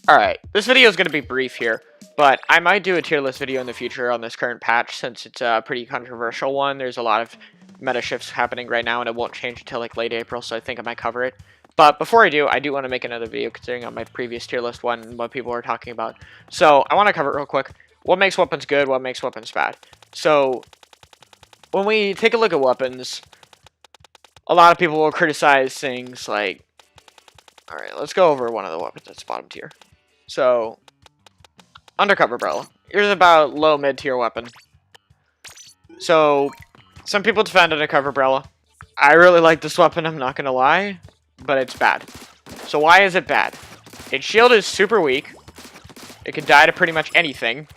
Alright, this video is going to be brief here, but I might do a tier list video in the future on this current patch since it's a pretty controversial one. There's a lot of meta shifts happening right now and it won't change until like late April, so I think I might cover it. But before I do want to make another video considering on my previous tier list one and what people were talking about. So I want to cover it real quick. What makes weapons good, what makes weapons bad. So when we take a look at weapons, a lot of people will criticize things like, alright, let's go over one of the weapons that's bottom tier. So, undercover umbrella. Here's about low mid-tier weapon. So, some people defend undercover umbrella. I really like this weapon, I'm not gonna lie, but it's bad. So why is it bad? Its shield is super weak. It can die to pretty much anything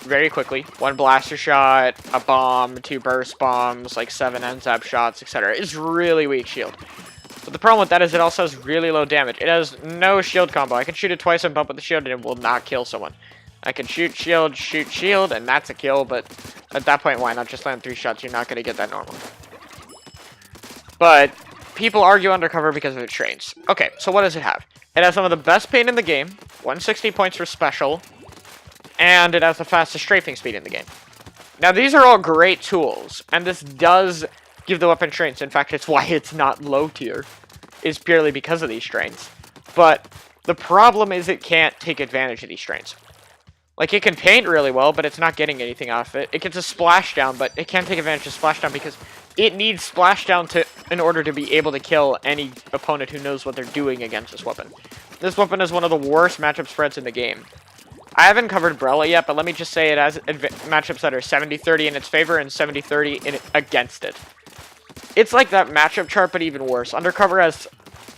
very quickly. One blaster shot, a bomb, 2 burst bombs, like 7 NZAP shots, etc. It's really weak shield. But the problem with that is it also has really low damage. It has no shield combo. I can shoot it twice and bump with the shield and it will not kill someone. I can shoot, shield, and that's a kill, but at that point, why not just land 3 shots? You're not going to get that normally. But people argue undercover because of its trains. Okay, so what does it have? It has some of the best paint in the game, 160 points for special, and it has the fastest strafing speed in the game. Now, these are all great tools, and this does give the weapon strengths. In fact, it's why it's not low tier, is purely because of these strengths. But the problem is it can't take advantage of these strengths. Like, it can paint really well, but it's not getting anything off it. It gets a splashdown, but it can't take advantage of splashdown because it needs splashdown in order to be able to kill any opponent who knows what they're doing against this weapon. This weapon is one of the worst matchup spreads in the game. I haven't covered umbrella yet, but let me just say it has matchups that are 70-30 in its favor and 70-30 against it. It's like that matchup chart, but even worse. Undercover has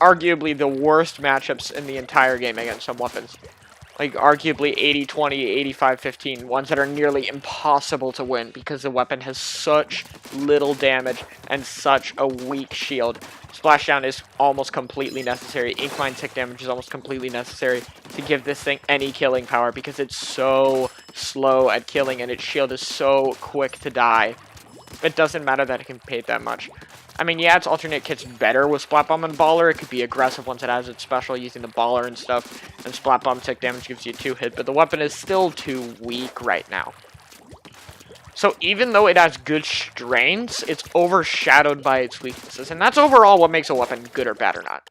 arguably the worst matchups in the entire game against some weapons. Like, arguably 80-20, 85-15, ones that are nearly impossible to win because the weapon has such little damage and such a weak shield. Splashdown is almost completely necessary. Incline tick damage is almost completely necessary to give this thing any killing power because it's so slow at killing and its shield is so quick to die. It doesn't matter that it can paint that much. I mean, yeah, its alternate kit's better with Splat Bomb and Baller. It could be aggressive once it has its special using the Baller and stuff. And Splat Bomb tick damage gives you 2 hit, but the weapon is still too weak right now. So even though it has good strengths, it's overshadowed by its weaknesses. And that's overall what makes a weapon good or bad or not.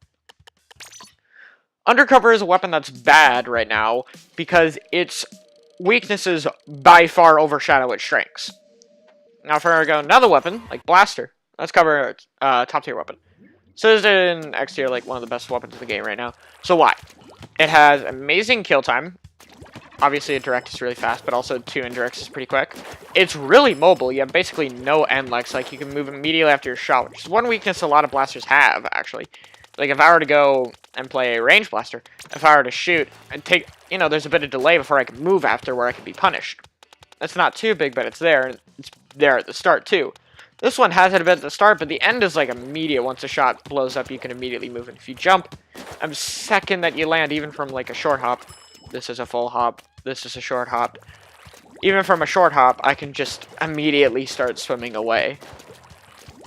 Undercover is a weapon that's bad right now because its weaknesses by far overshadow its strengths. Now if I go another weapon, like Blaster, let's cover top tier weapon. So this is in X tier, like one of the best weapons in the game right now. So why? It has amazing kill time. Obviously a direct is really fast, but also 2 indirects is pretty quick. It's really mobile. You have basically no end-lex. Like you can move immediately after your shot, which is one weakness a lot of blasters have, actually. Like if I were to go and play a range blaster, if I were to shoot and take, you know, there's a bit of delay before I can move after where I can be punished. That's not too big, but it's there. It's there at the start, too. This one has it a bit at the start, but the end is, like, immediate. Once a shot blows up, you can immediately move. And if you jump, a second that you land, even from, like, a short hop. This is a full hop. This is a short hop. Even from a short hop, I can just immediately start swimming away.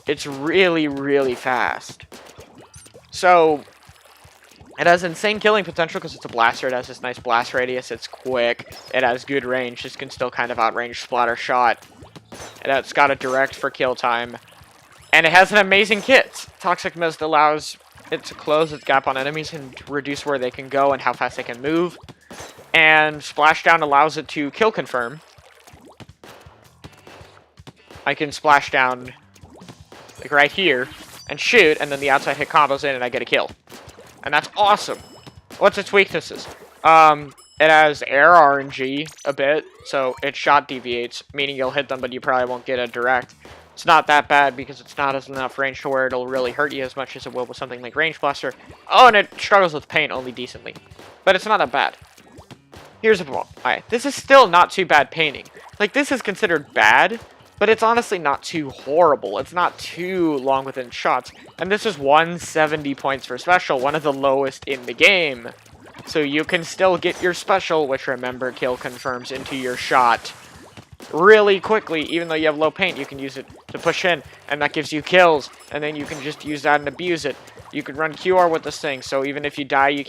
It's really, really fast. So it has insane killing potential because it's a blaster. It has this nice blast radius. It's quick. It has good range. This can still kind of outrange splatter shot. And it's got a direct for kill time. And it has an amazing kit. Toxic Mist allows it to close its gap on enemies and reduce where they can go and how fast they can move. And Splashdown allows it to kill confirm. I can splash down like right here and shoot, and then the outside hit combos in and I get a kill. And that's awesome. What's its weaknesses? It has air RNG a bit, so its shot deviates, meaning you'll hit them, but you probably won't get a direct. It's not that bad because it's not as enough range to where it'll really hurt you as much as it will with something like Range Blaster. Oh, and it struggles with paint only decently. But it's not that bad. Here's the problem. Alright, this is still not too bad painting. Like, this is considered bad, but it's honestly not too horrible. It's not too long within shots. And this is 170 points for special, one of the lowest in the game. So you can still get your special, which remember kill confirms into your shot really quickly. Even though you have low paint, you can use it to push in, and that gives you kills. And then you can just use that and abuse it. You could run QR with this thing, so even if you die, you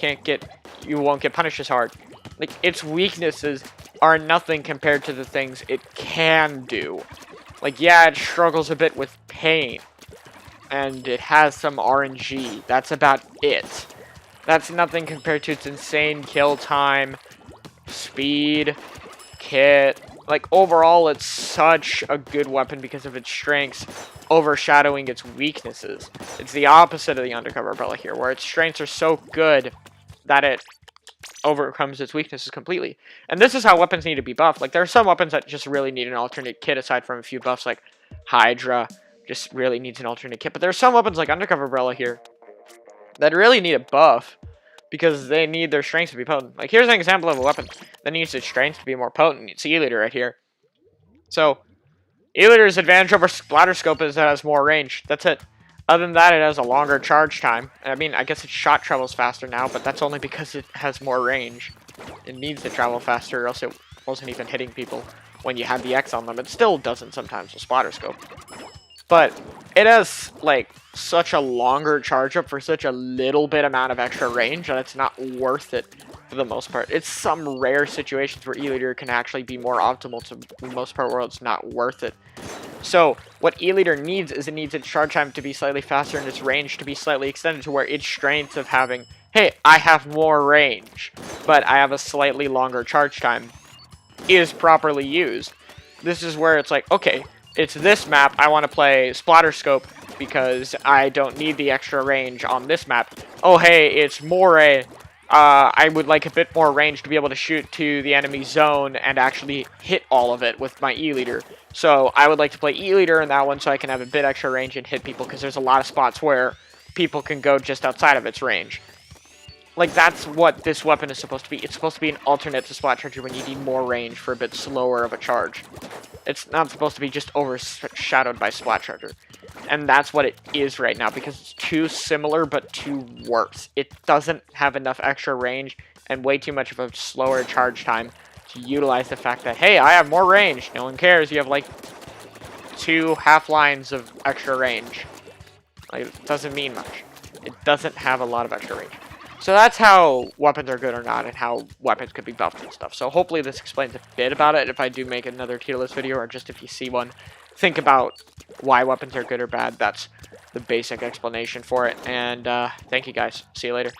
won't get punished as hard. Like, its weaknesses are nothing compared to the things it can do. Like, yeah, it struggles a bit with pain, and it has some RNG. That's about it. That's nothing compared to its insane kill time, speed, kit. Like, overall, it's such a good weapon because of its strengths overshadowing its weaknesses. It's the opposite of the undercover umbrella here, where its strengths are so good that it overcomes its weaknesses completely. And this is how weapons need to be buffed. Like, there are some weapons that just really need an alternate kit, aside from a few buffs, like Hydra just really needs an alternate kit. But there are some weapons like undercover umbrella here that really need a buff, because they need their strengths to be potent. Like, here's an example of a weapon that needs its strengths to be more potent. It's E-Leader right here. So, E-Leader's advantage over Splatter Scope is that it has more range. That's it. Other than that, it has a longer charge time. I mean, I guess its shot travels faster now, but that's only because it has more range. It needs to travel faster, or else it wasn't even hitting people when you had the X on them. It still doesn't sometimes with Splatter Scope. But it has, like, such a longer charge up for such a little bit amount of extra range that it's not worth it for the most part. It's some rare situations where E-Leader can actually be more optimal. To the most part, where it's not worth it. So, what E-Leader needs is it needs its charge time to be slightly faster and its range to be slightly extended to where its strength of having, hey, I have more range, but I have a slightly longer charge time, is properly used. This is where it's like, okay, it's this map, I want to play Splatter Scope because I don't need the extra range on this map. Oh, hey, it's Moray. I would like a bit more range to be able to shoot to the enemy zone and actually hit all of it with my E-Leader. So I would like to play E-Leader in that one so I can have a bit extra range and hit people, because there's a lot of spots where people can go just outside of its range. Like, that's what this weapon is supposed to be. It's supposed to be an alternate to Splat Charger when you need more range for a bit slower of a charge. It's not supposed to be just overshadowed by Splat Charger. And that's what it is right now, because it's too similar but too worse. It doesn't have enough extra range and way too much of a slower charge time to utilize the fact that, hey, I have more range. No one cares. You have, like, 2 half lines of extra range. Like, it doesn't mean much. It doesn't have a lot of extra range. So that's how weapons are good or not, and how weapons could be buffed and stuff. So hopefully this explains a bit about it. If I do make another tier list video, or just if you see one, think about why weapons are good or bad. That's the basic explanation for it. And thank you guys. See you later.